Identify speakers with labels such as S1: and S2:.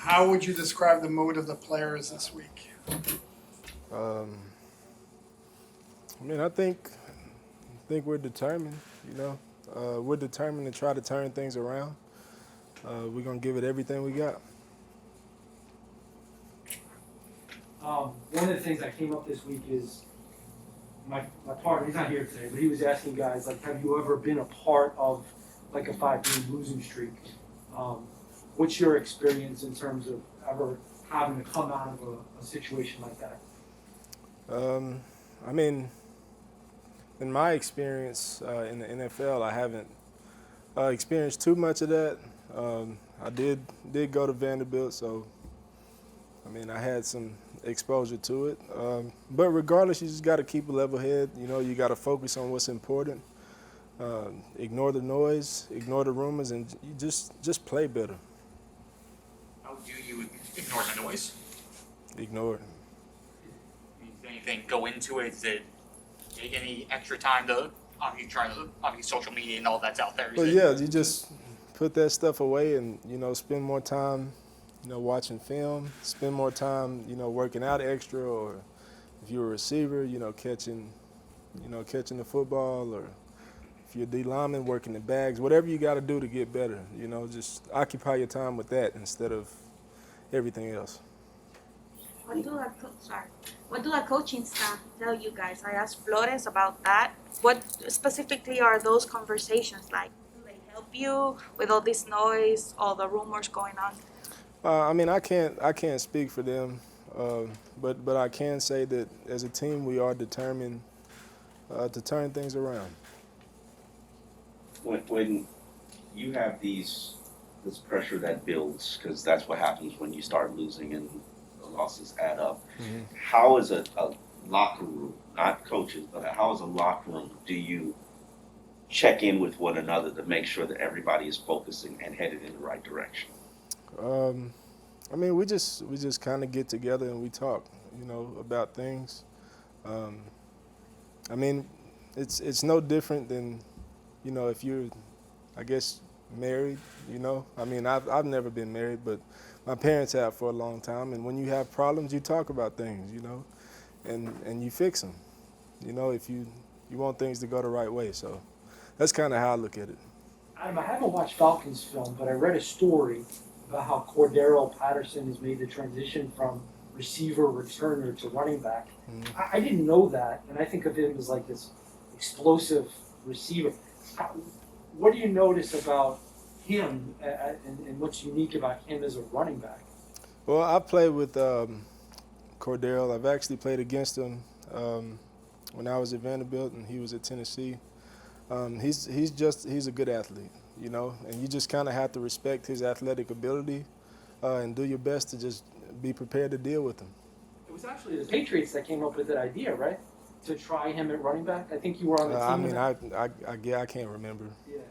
S1: How would you describe the mood of the players this week?
S2: I think we're determined. We're determined to try to turn things around. We're gonna give it everything we got.
S3: One of the things that came up this week is my partner, he's not here today, but he was asking guys, like, have you ever been a part of like a 5-game losing streak? What's your experience in terms of ever having to come out of a situation like that?
S2: In my experience in the NFL, I haven't experienced too much of that. I did go to Vanderbilt, so I had some exposure to it. But regardless, you just got to keep a level head. You got to focus on what's important. Ignore the noise, ignore the rumors, and you just play better.
S4: How do you ignore the noise?
S2: Ignore it.
S4: Does anything go into it? Does it take any extra time to obviously social media and all that's out there?
S2: But yeah, you just put that stuff away and spend more time watching film, spend more time working out extra, or if you're a receiver, catching the football, or if you're a D lineman, working the bags, whatever you got to do to get better. Just occupy your time with that instead of everything else.
S5: What do the coaching staff tell you guys? I asked Flores about that. What specifically are those conversations like? Do they help you with all this noise, all the rumors going on?
S2: I can't speak for them, but I can say that as a team we are determined to turn things around.
S6: When you have this pressure that builds, because that's what happens when you start losing and the losses add up. Mm-hmm. How is a locker room, not coaches, but how is a locker room, do you check in with one another to make sure that everybody is focusing and headed in the right direction?
S2: We just kind of get together and we talk, about things. It's no different than, if you're, I guess, married. I've never been married, but my parents have for a long time. And when you have problems, you talk about things, and you fix them. If you want things to go the right way. So that's kind of how I look at it.
S3: Adam, I haven't watched Falcons film, but I read a story about how Cordarrelle Patterson has made the transition from receiver returner to running back. Mm-hmm. I didn't know that, and I think of him as like this explosive receiver. What do you notice about him and what's unique about him as a running back?
S2: Well, I've played with Cordarrelle. I've actually played against him when I was at Vanderbilt and he was at Tennessee. He's a good athlete, and you just kind of have to respect his athletic ability and do your best to just be prepared to deal with him.
S3: It was actually the Patriots that came up with that idea, right? To try him at running back. I think you were on the team.
S2: I can't remember.
S3: Yeah.